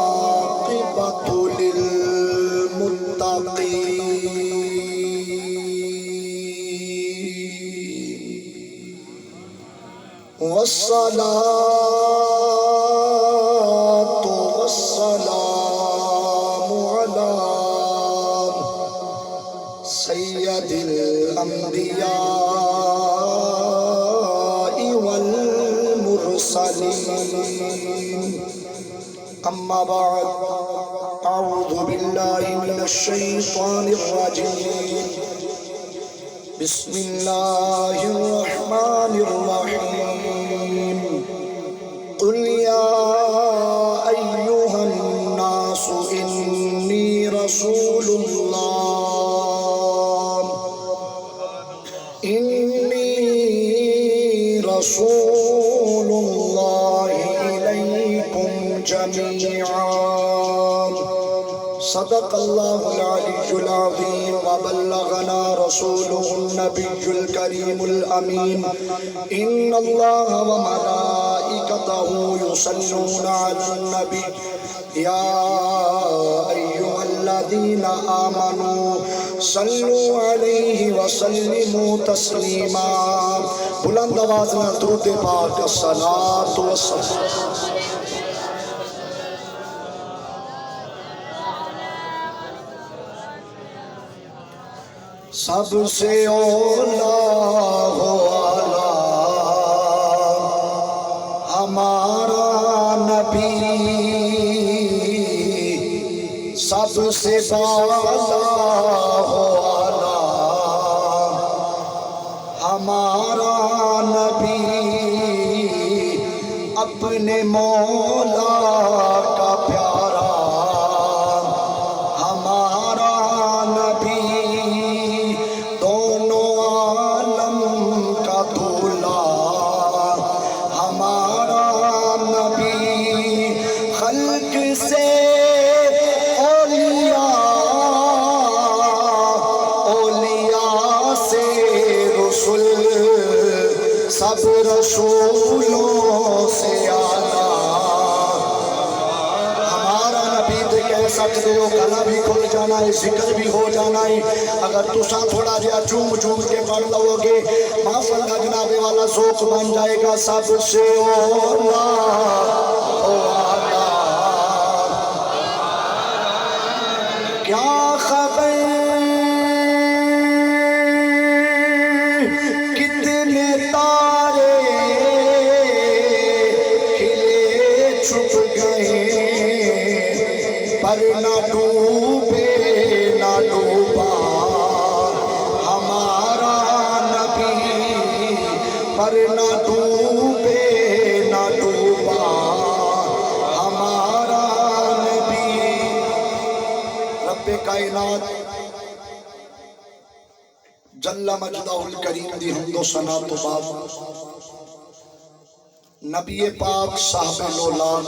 والعاقبة للمتقين والصلاة والسلام على سيد الأنبياء والمرسلين أما بعد أعوذ بالله من الشيطان الرجيم بسم الله الرحمن الرحيم قل يا أيها الناس إني رسول الله إليكم جميعا صدق الله العلي العظيم وبلغنا رسوله النبي الكريم الأمين إن الله وملائكته يصلون على النبي يا أيها الذين آمنوا صلوا عليه وسلموا تسليما بلند آواز میں درود پاک الصلاۃ والسلام سب سے اولا والا ہمارا نبی سب سے بالا والا ہمارا نبی اپنے مولا کا پیارا ہمارا نبی دونوں عالم کا دولا ہمارا نبی خلق سے اولیاء سے رسول سب رسولوں سے آنا ہمارا نبی تو کہہ سکتے ہو گلا بھی کھل جانا ہے ذکر بھی ہو جانا ہے اگر تسا تھوڑا جہا چوم کے پڑھ لو گے محفل کا جناب والا ذوق بن جائے گا سب سے اولا کیا خبر کتنے تارے کھلے چھپ گئے پر نہ ڈوبے نہ ڈوبا ہمارا نبی پر نہ ڈوبے نہ ڈوبا ہمارا نبی رب کائنات جل مجدہ الکریم دی حمد و ثنا تو بعد نبی پاک صاحب لولان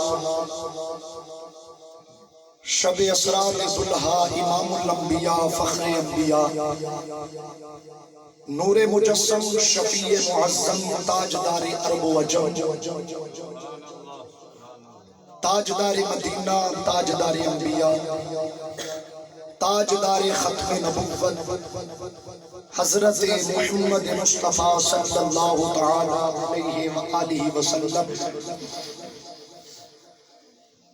شب اسرار ذوالحا امام الانبیاء فخر انبیاء نور مجسم شفیع معظم تاجدار عرب و عجم تاجدار مدینہ تاجدار انبیاء تاجدار ختم نبوت حضرت محمد مصطفیٰ صلی اللہ تعالی علیہ وآلہ وسلم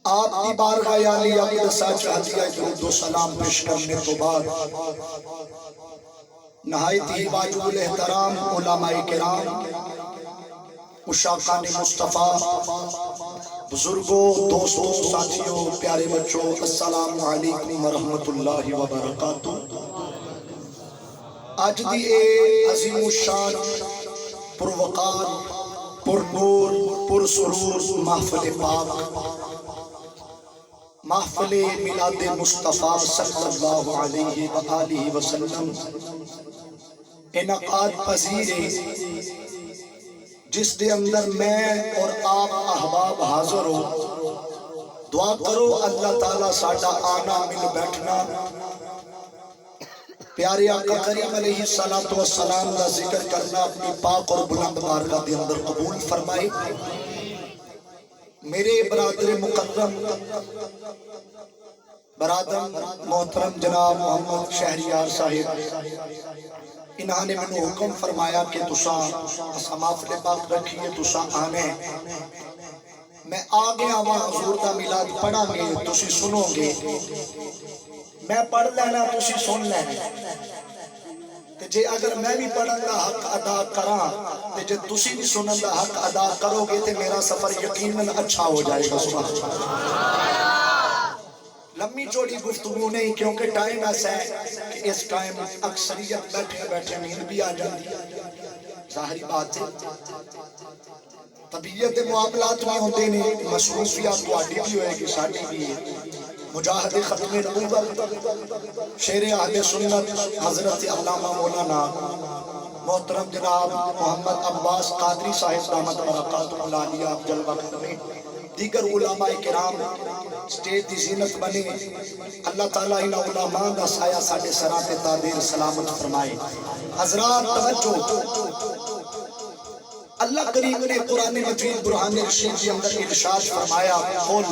آپ کی بارگاہ علی اقدسہ چاہتی ہے درود و سلام پیش کرنے تو بعد نہایت ہی واجب الاحترام علماء کرام مشاقان مصطفیٰ بزرگوں دوستوں ساتھیوں پیارے بچوں السلام علیکم ورحمت اللہ وبرکاتہ آج دی اے عظیم الشان پروقار پرنور پرسرور محفل پاک محفل میلاد مصطفیٰ صلی اللہ علیہ وآلہ وسلم انعقاد پذیر ہے جس دے اندر میں اور آپ احباب حاضر ہو دعا کرو اللہ تعالیٰ ساڈا آنا مل بیٹھنا پیارے آقا کریم علیہ السلام کا ذکر کرنا اپنی پاک اور بلند بارگاہ کے اندر قبول فرمائے۔ میرے برادر مکرم، برادر محترم جناب محمد شہریار صاحب، انہوں نے میں حکم فرمایا کہ تساں محفل پاک رکھیے، تساں آنے۔ میں آگے آواں حضور دا میلاد پڑھا گے، تسی سنو گے، میں پڑھ لینا تسی سن لینا، تے جے اگر میں بھی پڑھن دا حق ادا کراں تے جے تسی بھی سنن دا حق ادا کرو گے تے میرا سفر یقیناً اچھا ہو جائے گا۔ سبحان اللہ۔ لمبی چوڑی گفتگو نہیں، کیونکہ ٹائم ایسا ہے کہ اس ٹائم اکثریت بیٹھے بیٹھے نیند بھی آ جاتی ہے، ظاہری بات ہے، طبیعت معاملات بھی ہوتے ہیں، مصروفیات تہاڈی بھی ہوئے گی، ساڈی بھی ہے۔ مجاہد ختم نبوت شیر اہل سنت حضرت علامہ مولانا محترم جناب محمد عباس قادری صاحب دامت برکاتہ العالیہ افضل وقت میں دیگر علماء کرام سٹیج دی زینت بنے۔ اللہ تعالیٰ ان علماء دا سایہ ساڈے سراں تے دادیر سلامت فرمائے۔ حضرات توجہ، اللہ کریم نے قرآن مجید برہان رشید کے اندر ارشاد فرمایا، قل،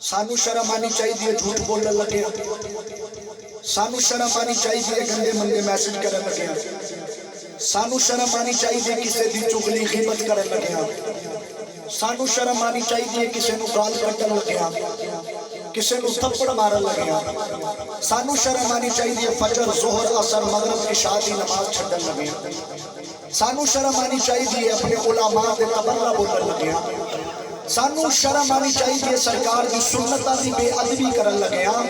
سانو شرم آنی چاہیے جھوٹ بولنے لگے، سانو شرم آنی چاہیے گندے مندے میسج کرنے لگے، سانو شرم آنی چاہیے کسی دی چغلی غیبت کرنے لگے، سانو شرم آنی چاہیے کسی نو گال کٹن لگے، کسی نو تھپڑ مارن لگے، سانو شرم آنی چاہیے فجر ظہر عصر مغرب عشاء دی نماز چھڈن لگے، سانو شرم آنی چاہیے اپنے علماء دے تبرہ بولن لگے، سانو شرم آنی چاہیے سرکار دی سنتاں دی بے ادبی کرن لگے ہاں،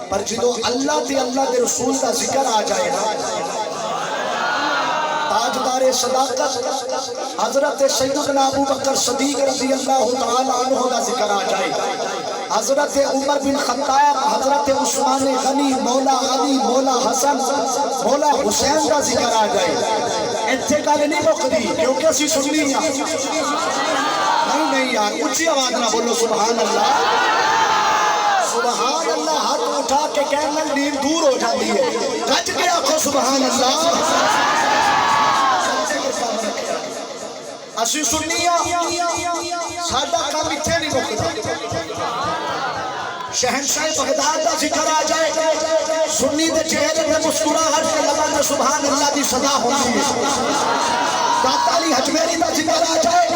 پر جدو اللہ دے رسول دا ذکر آ جائے نا، تاجدار صداقت حضرت سیدنا ابو بکر صدیق رضی اللہ تعالی عنہ دا ذکر آ جائے، حضرت عمر بن خطاب، حضرت عثمان غنی، مولا علی، مولا حسن، مولا حسین دا ذکر آ جائے، اتھے گل نہیں مکدی، کیونکہ اسی سنی ہیں۔ نہیں یار، اچھی آواز نہ بولو سبحان اللہ، سبحان اللہ، ہاتھ اٹھا کے کہنا نیند دور ہو جاتی ہے، گج کے آنکھوں سبحان اللہ۔ اسی سنیاں ساڈا کام اتھے نہیں مکدا، شہنشاہ بغداد دا ذکر آ جائے، سنی دے چہرے تے مسکراہٹ کے لباں تے سبحان اللہ دی صدا ہوندی ہے، داتا علی حجویری دا ذکر آ جائے،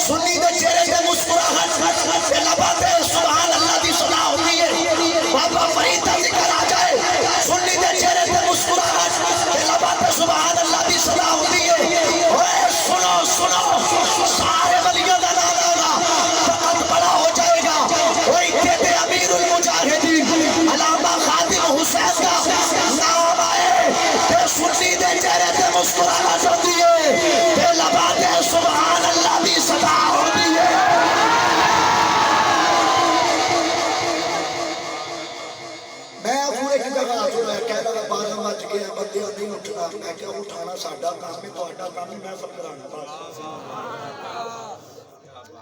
سنی دے چہرے تے مسکراہٹ کے لباں تے سبحان اللہ دی صدا ہوندی ہے، بابا فرید دا ذکر آ جائے، سنی دے چہرے تے مسکراہٹ کے لباں تے سبحان اللہ دی صدا ہوندی ہے۔ اوے سنو سنو، سارے ولیوں دا نام ہوگا، فقط بڑا ہو جائے گا، وہی کہتے امیر المجاہدین علامہ خادم حسین کا نام آئے کہ سنی دے چہرے تے مسکراہٹ ہوتی ہے، تے لباں تے سبحان اللہ دی صدا ہوتی ہے۔ میں پورے کی جگہ آجو ہے، کہہ لگا 12 بج گئے بندے نہیں اٹھنا، میں کیا اٹھانا ساڈا کام ہے، تہاڈا کام ہے، میں فکرانا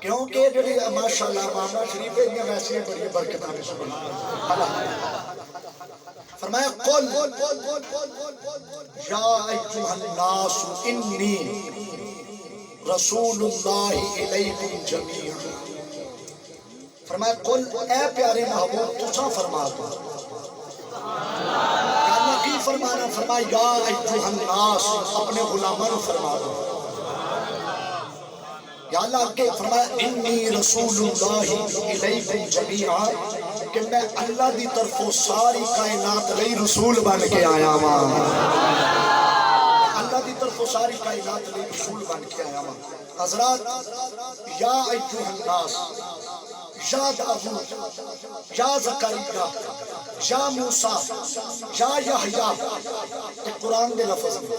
کیونکہ جڑی ماشاءاللہ ماما شریف ہے ویسے بڑی برکتاں نے سبحان اللہ۔ فرمایا قل یا ایھا الناس انی رسول اللہ الیکم جمیعا، فرمایا قل اے پیارے محبوب تساں فرما دو، اللہ کی فرمانا، فرمایا یا ایھا الناس اپنے غلاموں کو فرما دو، یا اللہ کے فرمایا انی رسول اللہ الیکم جمیعا، کہ میں اللہ دی طرفوں ساری کائنات لئی رسول بن کے آیا ہاں، اللہ دی طرفوں ساری کائنات لئی رسول بن کے آیا ہاں۔ حضرات یا ایھا الناس، یا داؤد، یا زکریا، یا موسیٰ، یا یحییٰ، یہ قرآن دے لفظ میں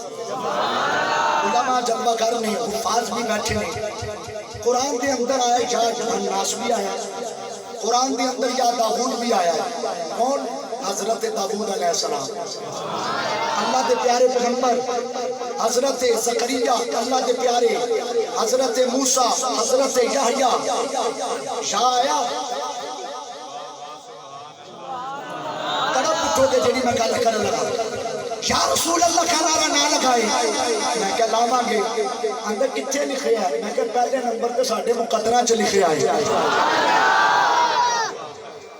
علماء جلوہ گر نہیں، حفاظ بھی بیٹھے نہیں، قرآن دے اندر آیا یا ایھا الناس بھی آیا، قرآن دے اندر یا داؤد بھی آیا ہے، کون؟ حضرت داؤد علیہ السلام، اللہ دے پیارے پیغمبر، حضرت زکریا اللہ دے پیارے، حضرت موسیٰ، حضرت یحییٰ، یا آیا گے جڑی میں گل کرن لگا یا رسول اللہ کا نعرہ نہ لگائے میں کہ لاواں گے اندر کتنے لکھیا ہے میں کہ پہلے نمبر تے ساڈے مقدرہ چ لکھیا ہے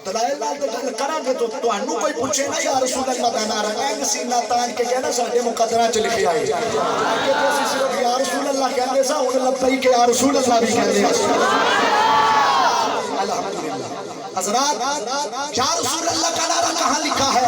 دلائل نال تے گل کراں گے تو تانوں کوئی پوچھے نا یا رسول اللہ دا نعرہ میں سینہ تان کے کہنا ساڈے مقدرہ چ لکھیا ہے کہ اسی صرف یا رسول اللہ کہندے سا ہن لبیک یا رسول اللہ بھی کہندے ہیں الحمدللہ حضرات یا رسول اللہ کا نعرہ کہاں لکھا ہے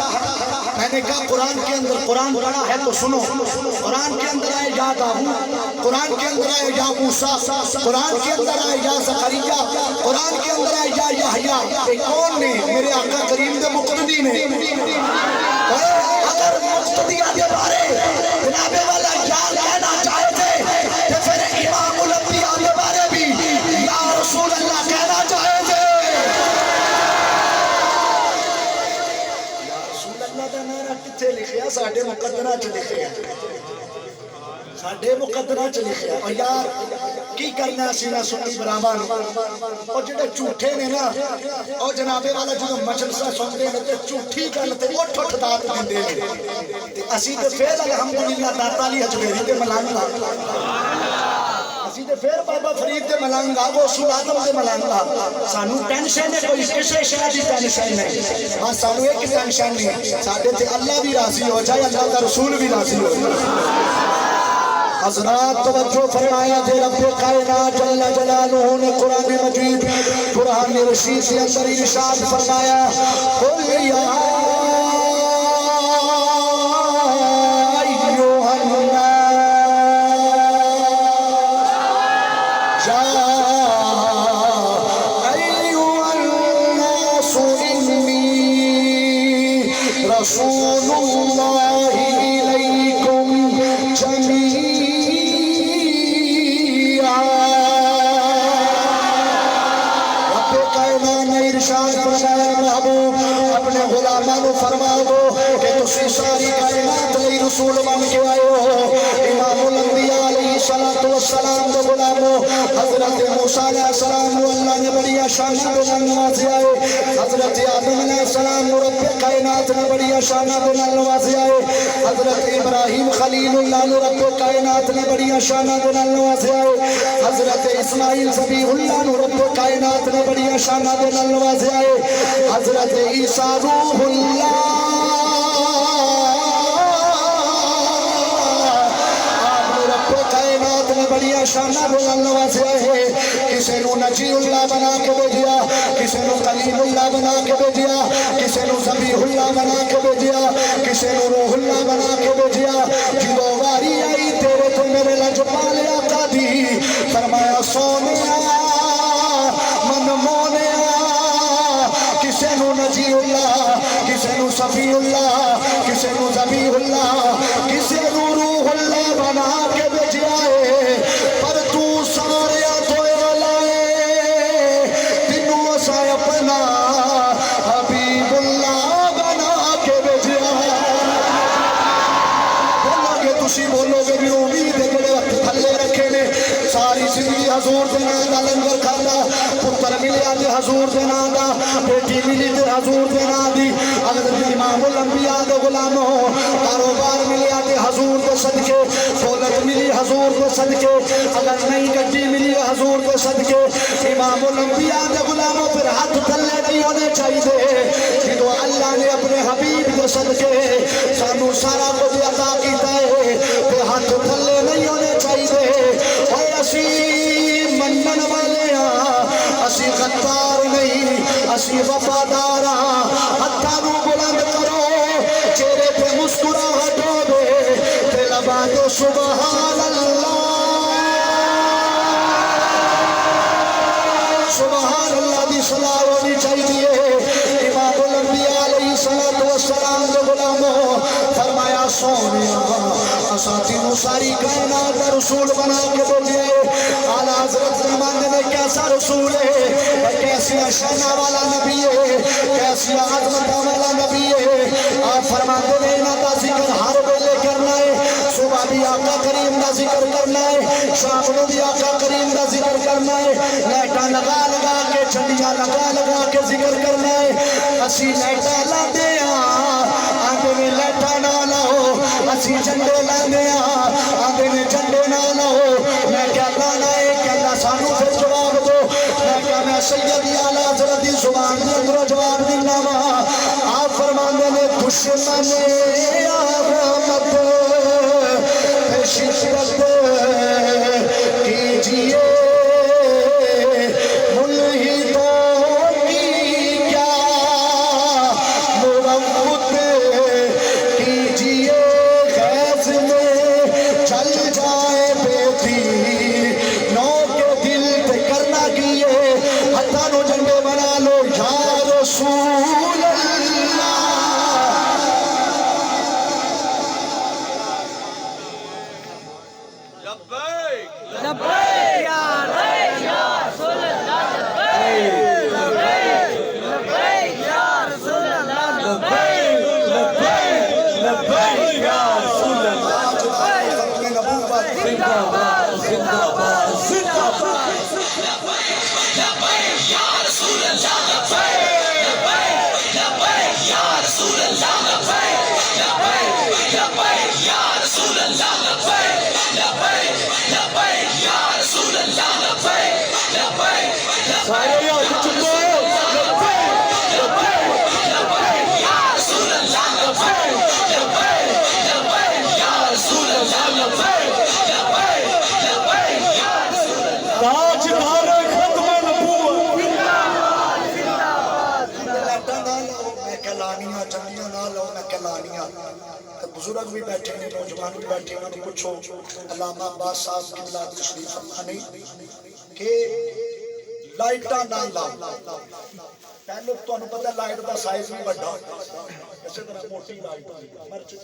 میں نے کہا قرآن کے اندر قرآن پڑھا ہے تو سنو قرآن کے اندر آئے یا داؤد قرآن کے اندر آئے یا موسیٰ قرآن کے اندر آئے یا زکریا قرآن کے اندر آئے یا یحییٰ یہ کون نے میرے آقا کریم دے مقتدی نے اگر مقتدیہ دے بارے جناب والا یا کہنا چاہے تھے تو پھر امام الانبیاء دے بارے بھی یا رسول اللہ کہنا چاہے تھے لکھیا ساڈے مقدرہ چ لکھیا ساڈے مقدرہ چ لکھیا اور یار کی کرنا اسی نہ سنی براواں اور جڑے جھوٹے نے نا او جناب والا جدوں مجلساں سنتے نے تے جھوٹی گل تے اٹھ اٹھ داد دیندے نے تے اسی تے پھر الحمدللہ داتا علی حجویری تے ملنگ اسی تے پھر بابا فرید دے ملنگ غوث العظم دے ملنگ سانو ٹینشن ہے کوئی کسے شے دی ٹینشن نہیں ہاں سانو ایک ٹینشن نہیں ساڈے تے اللہ بھی راضی ہو جائے اللہ دا رسول بھی راضی ہو جائے حضرات توجہ فرمایا دے رب کائنات جل جلالہ نے قرآن مجید قرآن رشید کے اندر ارشاد فرمایا قل یا رسول اللہ علیکم جمیعا رب کائنات نے ارشاد فرمایا محبوب اپنے غلاماں نو فرما دو کہ تسی ساری کائنات لئی رسول بن کے آئے ہو امام الانبیاء علیہ السلام دے غلامو حضرت موسیٰ علیہ السلام کو اللہ نے بڑی شانہ بلند نوازے آئے حضرت آدم علیہ السلام رب کائنات نے بڑی شانہ بلند نوازے آئے حضرت ابراہیم خلیل اللہ نے رب کائنات نے بڑی شانہ بلند نوازے آئے حضرت اسماعیل ذبیح اللہ نے رب کائنات نے بڑی شانہ بلند نوازے آئے حضرت عیسیٰ روح اللہ بڑی شانہ بلند نوازے ہے کسی نو نجی اللہ بنا کے بھیجیا کسی نو کلیم اللہ بنا کے بھیجیا کسی نو ذبیح اللہ بنا کے بھیجیا کسی نو روح اللہ بنا کے بھیجیا جدو واری آئی تیرے تو میرے لجپال آقا دی فرمایا سونیا من مونیا کسی نو نجی اللہ کسی نو صفی اللہ کسی نو ذبیح اللہ کسی نو روح اللہ بنا کے بھیجیا ہے پر تو سارے تو لائے تینوں اسا اپنا حبیب اللہ بنا کے بھیجیا بولو گے تسی بولو گے بھی امید ہے جڑے وقت تھلے رکھے نے ساری زندگی حضور دے نام دا لنگر کھانا پتر ملیا تے حضور دے نام دا بیٹی ملی تے حضور دے نام دی حضرت امام الانبیاء دے غلامو کاروبار ملیا تے حضور دے صدقے دولت ملی حضور دے صدقے اگر نئی گڈی ملی حضور دے صدقے امام الانبیاء دے غلاموں پھر ہاتھ تھلے نہیں ہونے چاہیے جدو اللہ نے اپنے حبیب دے صدقے سانو سارا کچھ عطا کیتا ہے پھر ہاتھ تھلے نہیں ہونے چاہیے اے اسی منن والے ہاں اسی غدار نہیں اسی وفادار ہاں ہتھاں نو بلند کرو چہرے پہ مسکراہٹ ہوے تے لباں تے سبحان اللہ سبحان اللہ دی صلاح ہونی چاہیے امام الانبیاء علیہ السلام دے غلاموں فرمایا سونیا اساں تینوں ساری کائنات دا رسول بنا کے بھیجے اعلیٰ حضرت زمانے میں کیسا رسول ہے کیسی شانہ والا نبی ہے کیسی عظمت والا نبی ہے آپ فرماتے ہیں انہاں دا ذکر ہر ویلے کرنا ہے صبح بھی آقا کریم دا ذکر کرنا ہے شام کو بھی آقا کریم دا ذکر کرنا ہے لائٹاں لگا لگا کے چنڈیاں لگا لگا کے ذکر کرنا ہے اسی لائٹاں لاتے ہیں سیدی اعلی حضرت دی زبان دے اندر جواب دینا وا آپ فرماندے نے دشمن آمد پہ شدت کیجیے بزرگ بھی بیٹھے ہیں نوجوان بھی بیٹھے ہیں پوچھو علامہ عباس صاحب کی بلا تشریف فرمانے کہ لائٹاں نہ لاؤ پہلے تو انہوں پتہ لائٹ دا سائز بھی بڑھا ایسے طرح موٹی لائٹ مرچ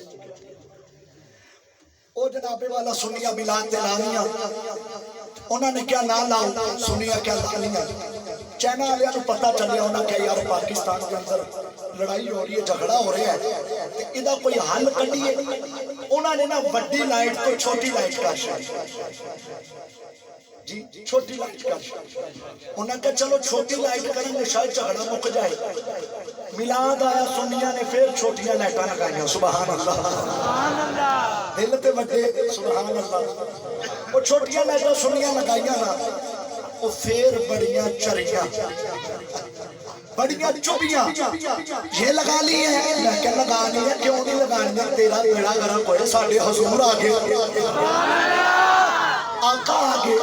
او جناب والا سنیا ملان دلانیاں انہوں نے کیا نہ لاؤ سنیا کیا لانیاں چینہ آلیاں تو پتہ چلے ہونا کہ یار پاکستان کے اندر لڑائی ہو رہی ہے جھگڑا ہو رہا ہے ادھا کوئی حل کڑی ہے انہوں نے نا وڈی لائٹ تو چھوٹی لائٹ کا جی چھوٹی لائٹ کا انہوں نے کہا چلو چھوٹی لائٹ کریں گے شاید جھگڑا مک جائے میلاد آیا سنیا نے پھر چھوٹیاں لائٹاں لگائیں سبحان اللہ دل تے وڈے سبحان اللہ وہ چھوٹیاں لائٹاں سنیا لگائیں نا وہ پھر بڑیاں چریاں بڑیاں چوبیاں یہ لگا لی ہے میں کیا لگا لی ہے کیوں نہیں لگانی ہے تیرا بیڑا گرم ہوئے ساڑھے حضور آگے آقا آگے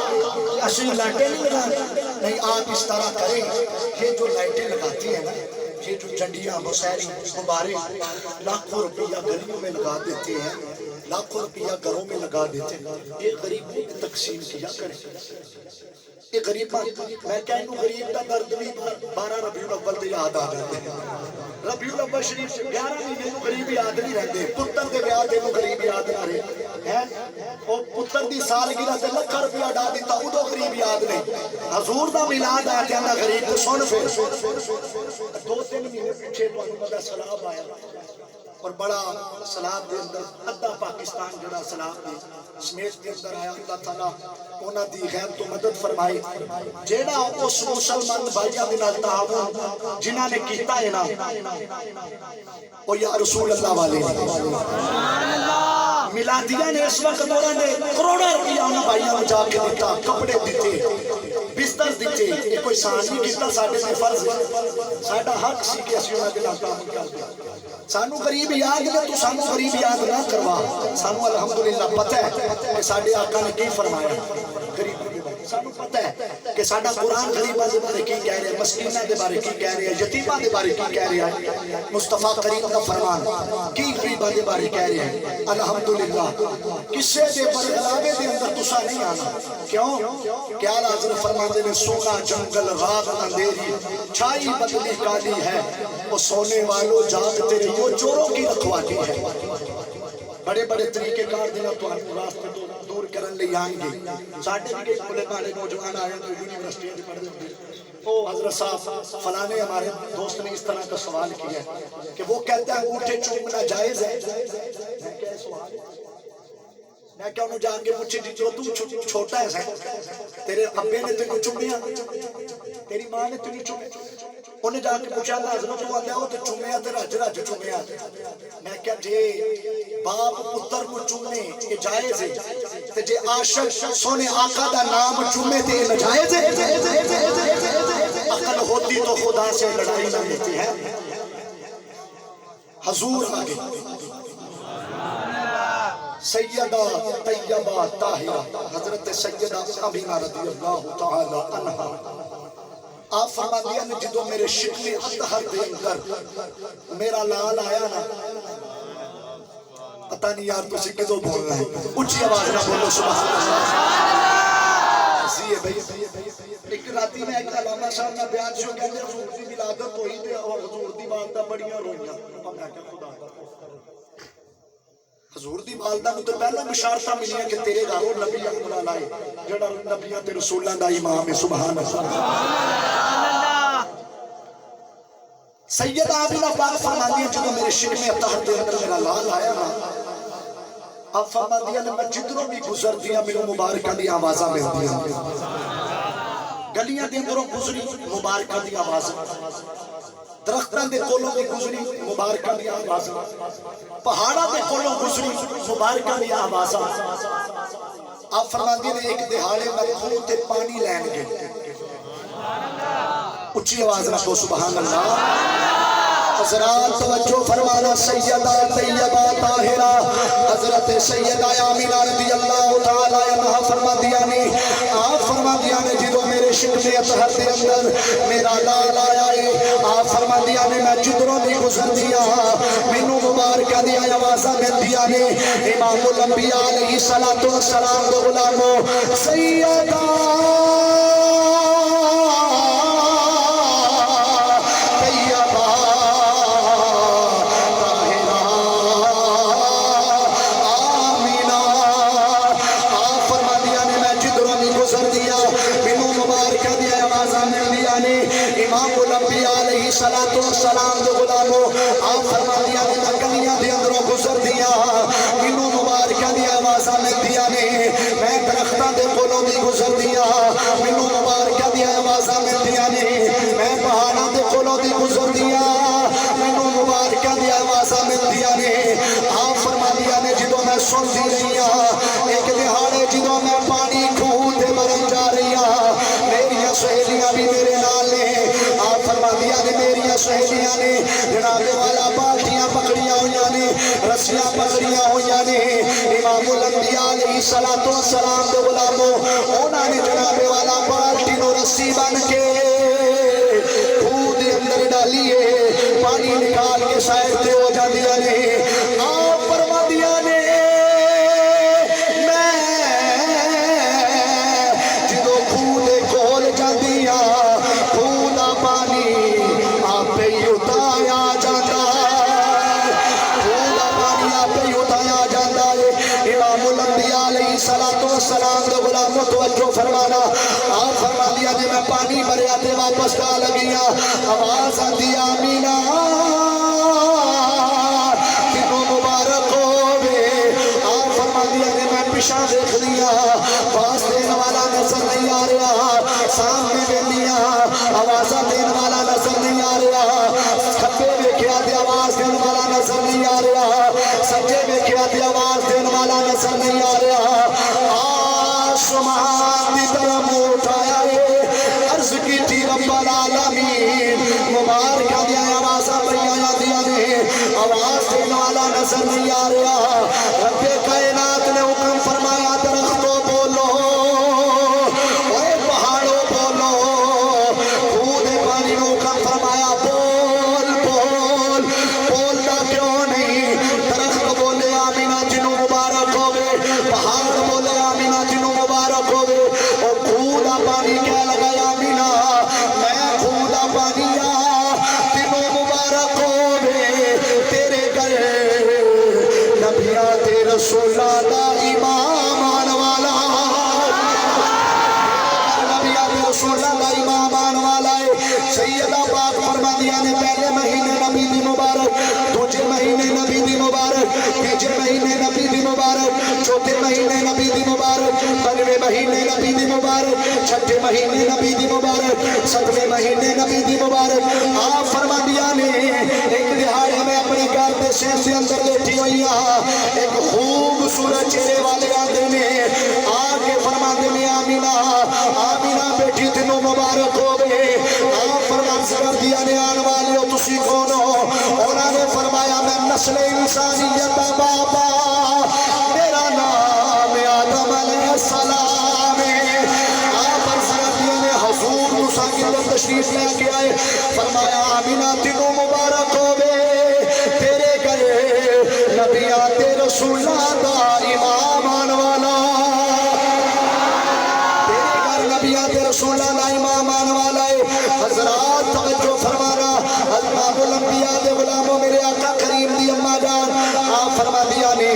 اصلی لائٹیں نہیں لگانی نہیں آپ اس طرح کریں یہ جو لائٹیں لگاتی ہیں نا یہ جو چنڈیاں مسیری مبارے لاکھوں روپیہ گلیوں میں لگا دیتے ہیں لاکھوں روپیہ گھروں میں لگا دیتے ہیں یہ غریبوں کی تقسیم کیا کریں یہ غریبہ میں کہنوں غریب کا درد بھی 12 ربیع الاول دے یاد آ جاتے ہیں ربیع الاول شریف سے 11 مہینے کو غریب یاد نہیں رہتے پتر دے بیاہ دے کو غریب یاد نہ رہے وہ پتر دی سالگرہ تے لکھ روپیہ ڈا دیتا ادو غریب یاد نہیں حضور دا میلاد آیا کہنا غریب تو سن پھر 2-3 مہینے پیچھے تو انہوں نے سلام آیا اور بڑا سلام دے اندر ادھا پاکستان جڑا سلام دے سمیت کے اندر آیا اللہ تعالیٰ اونا دی غیب تو مدد فرمائی جینا اس مسلمان بھائیہ دن تعاون جنہ نے کیتا ہے نا وہ یا رسول اللہ والے میلادیہ نے اس وقت دورہ نے کروڑا روپیہ انہوں بھائیہ میں جا کے دیتا کپڑے دیتے بستر دیتے یہ کوئی سان نہیں کیتا ساڑھے میں فرض ہے ساڑھا حق سی کہ اسی انہوں نے تعاون کر دیا سانو غریب یاد دے تو سانو غریب یاد نہ کروا سانو الحمدللہ پتہ ہے کہ ساڑھے آقا نے کی فرمایا غریب سانو پتہ ہے کہ ساڑھا قرآن غریبہ دے بارے کی کہہ رہے ہیں مسکینہ دے بارے کی کہہ رہے ہیں یتیمہ دے بارے کی کہہ رہے ہیں مصطفیٰ کریم کا فرمان کی غریبہ دے بارے کہہ رہے ہیں الحمدللہ کسے دے پر غلابے دے اندر تسا نہیں آنا کیوں کیا حضرت فرمان دے سونا جنگل رات اندھیری چھائی بدلی کالی ہے وہ سونے والوں جاگ تیرے وہ چوروں کی رکھوالی ہے بڑے بڑے طریقے کار دینا تو ہم راستے تو دور کرن لے آئیں گے ساڑھے بھی ایک بلے بارے نوجوان آئے تو یونیورسٹی میں پڑھ دیں تو حضرت صاحب فلانے ہمارے دوست نے اس طرح کا سوال کیا ہے کہ وہ کہتے ہیں انگوٹھے چومنا جائز ہے میں کیا سوال ہے میں کیا انہوں جان کے پوچھے جی جو تو چھوٹا ہے تیرے ابے نے تجھے چومیا تیری ماں نے تجھے چومیا انہیں جا کے پوچھا اللہ حضرت تو آدھا ہو تو چومیا تو رج رج چومیا. میں کہا جے باپ پتر کو چومے یہ جائز ہے تو جے عاشق سونے آقا دا نام چومے تو یہ نجائز ہے. عقل ہوتی تو خدا سے لڑائی نہ ہوتی ہے. حضور آگے سیدہ طیبہ طاہرہ حضرت سیدہ امینہ رضی اللہ تعالی عنہ آپ فرما دیا نے جدو میرے شکل اطہر دے اندر میرا لال آیا نا پتہ نہیں یار تسی کدو بول رہے ہیں اچھی آواز نہ بولو سبحان اللہ. زیے بھئی ایک راتی میں ایک علامہ صاحب نے بیان شو کہتے ہیں حضور دی ولادت ہوئی تے اور حضور دی والدہ بڑیاں روئیاں. میں کہا خدا دا حضور دی والدہ نو تو پہلے بشارتاں ملیاں کہ تیرے گھروں نبی آمنا لائے جڑا نبیاں تے رسولاں دا امام ہے. سبحان اللہ. سیدہ آمینہ پاک فرماتی ہیں جب میرے شکل میں اطہر دے اندر میرا لال آیا نا اب فرماتی ہیں میں جدروں بھی گزر دیا میرے مبارکہ دی آوازہ میں دیا گلیاں دے اندروں گزری مبارکہ دی آواز درختان دے کولوں دی گزری مبارکہ دی آواز پہاڑا دے کولوں گزری مبارکہ دی آواز. آپ فرماتی ہیں ایک دہاڑے میں کھوں تے پانی لین گے اچھی آواز رکھو سبحان اللہ. حضرات توجہ فرمانا سیدہ طیبہ طاہرہ حضرت سیدہ آمینہ رضی اللہ تعالی عنہ فرما دیا نے آپ فرما دیا نے جدو میرے شکل اطہر دے اندر میرا لال آیا ہے آپ فرما دیا نے میں جدروں بھی گزر دیا مینوں مبارکہ دیا آوازہ میں دیا نے امام الانبیاء علیہ السلام دو غلاموں سیدہ سلام دو غلاموں آپ فرما دیا نے میں گلیاں دے اندروں گزر دیا انہوں مبارکہ دی آوازہ میں دیا نے میں درختہ دے کولوں دی گزر دیا انہوں مبارکہ دی آوازہ میں دیا نے میں پہاڑاں دے کولوں دی گزر دیا انہوں مبارکہ دی آوازہ میں دیا نے آپ فرما دیا نے جدوں میں سن دی رہی ایک دہاڑے جدوں میں پانی کھوں دے مرن جا رہی میری سہیلیاں بھی میرے نال نے آپ فرما دیا نے میری سہیلیاں نے جناب والا بالٹیاں پکڑیاں ہویاں نے رسیاں پکڑیاں ہویاں نے امام الانبیاء علیہ السلام دے غلاموں انہاں نے جناب والا بالٹی نو رسی بن کے کھو دے اندر ڈالیے پانی نکال کے سائڈ تے ہو جاندیاں نے آپ فرما دیا نے سلام دے غلاموں توجہ فرمانا آپ فرما دیا جی میں پانی بھریا تے واپس ڈال گیا آواز آتی آمینہ تینوں مبارک ہووے آپ فرما دیا جی میں پیچھے دیکھ لیا پاس دین والا نظر نہیں آ رہا سامنے ویلیا آواز دین والا نظر نہیں آ رہا کھبے ویکھیا تے آواز دین والا نظر نہیں آ رہا سجے ویکھیا تے آواز دین والا نظر نہیں آ رہا آسمان دی طرف اٹھایا ہے عرض کی تھی رب العالمین مبارکہ دیا آوازہ پڑھیا دیا نے آواز دینے والا نظر نہیں آ رہا رب کائنات نے حکم فرمایا درختوں بولو اے پہاڑوں بولو خود پانی نے حکم فرمایا بول بول بولنا کیوں نہیں درخت بولے آمینہ جنوں مبارک ہوئے پہاڑ بولے آمینہ جنوں مبارک ہوئے اور خودہ پانی کیا لگایا آمینہ میں خودہ پانی جنوں مبارک ہوئے تیرے گھر نبیات رسولہ دا امام آن والا نبیات رسولہ دا امام آن والا ہے سیدہ پاک فرما دیا نے پہلے مہینے نبی دی مبارک دوجے مہینے نبی دی مبارک تیجے مہینے نبی دی مبارک چوتھے مہینے نبی دی مبارک پنجویں مہینے نبی دی مبارک، چھٹے مہینے نبی دی مبارک، ستویں مہینے نبی دی مبارک. آپ فرما دیا نے ایک دہاڑے میں اپنے گھر دے سین سے اندر لیٹی ہوئی ایک خوبصورت چہرے والے آدھے نے آگے فرما دے نے آمینہ بیٹی تینوں مبارک ہو گئے. آپ فرما کر دیا نے آن والے ہو تسی کون ہو؟ انہوں نے فرمایا میں نسل انسانیت بابا، میرا نام آدم علیہ السلام ہے. آپ فرما نے حضور موسیٰ کی طرف تشریف لے کے آئے. فرمایا آمینہ تینوں مبارک ہو گئے، تیرے گئے نبی آتے رسول اللہ دا امام آن والا، تیرے گھر نبی آتے رسول اللہ دا امام آن والا ہے. حضرات توجہ فرمانا، حضرات الانبیاء دے غلاموں میرے آقا کریم دی اماں جان آپ فرما دیا نے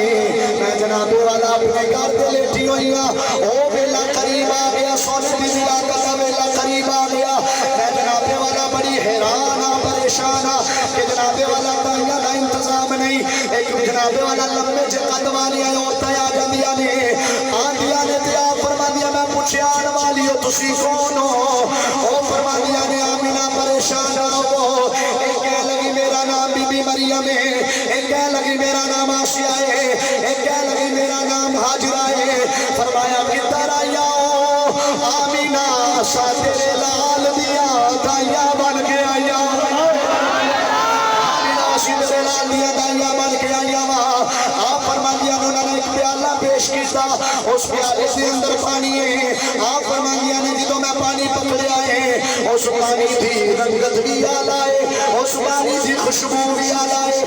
میں جناب والا اپنے گھر دے لیٹی ہوئی او ویلا قریب آ گیا، سونے دی ملاقت دا ویلا قریب آ گیا. میں جناب والا بڑی حیران پریشان کہ جناب والا دائیا دا انتظام نہیں. ایک جناب والا لمبے سے قدمانی آئے ہوتا ہے آجاندیا نے آندیا نے دیا فرما دیا میں پوچھے آن والی ہو تسی کون ہو؟ او فرما دیا نے آمینہ پریشان ہو. ایک کہہ لگی میرا نام بی بی مریم ہے، ایک کہہ لگی میرا نام آسیہ ہے، ایک کہہ لگی میرا نام حاجرہ ہے. فرمایا کدھر آیا ہو؟ آمینہ سا تیرے لال دیا دائیا بن کے آیا، آمینہ سی تیرے لال دیا دائیا بن کے آیا. آپ فرما دیا انہوں نے ایک پیالہ پیش کیتا، اس پیالے سے اندر پانی ہے. آپ فرما دیا نے جدو میں پانی پکڑے آئے، اس پانی تھی رنگت بھی آلائے، اس پانی تھی خوشبو بھی آلائے.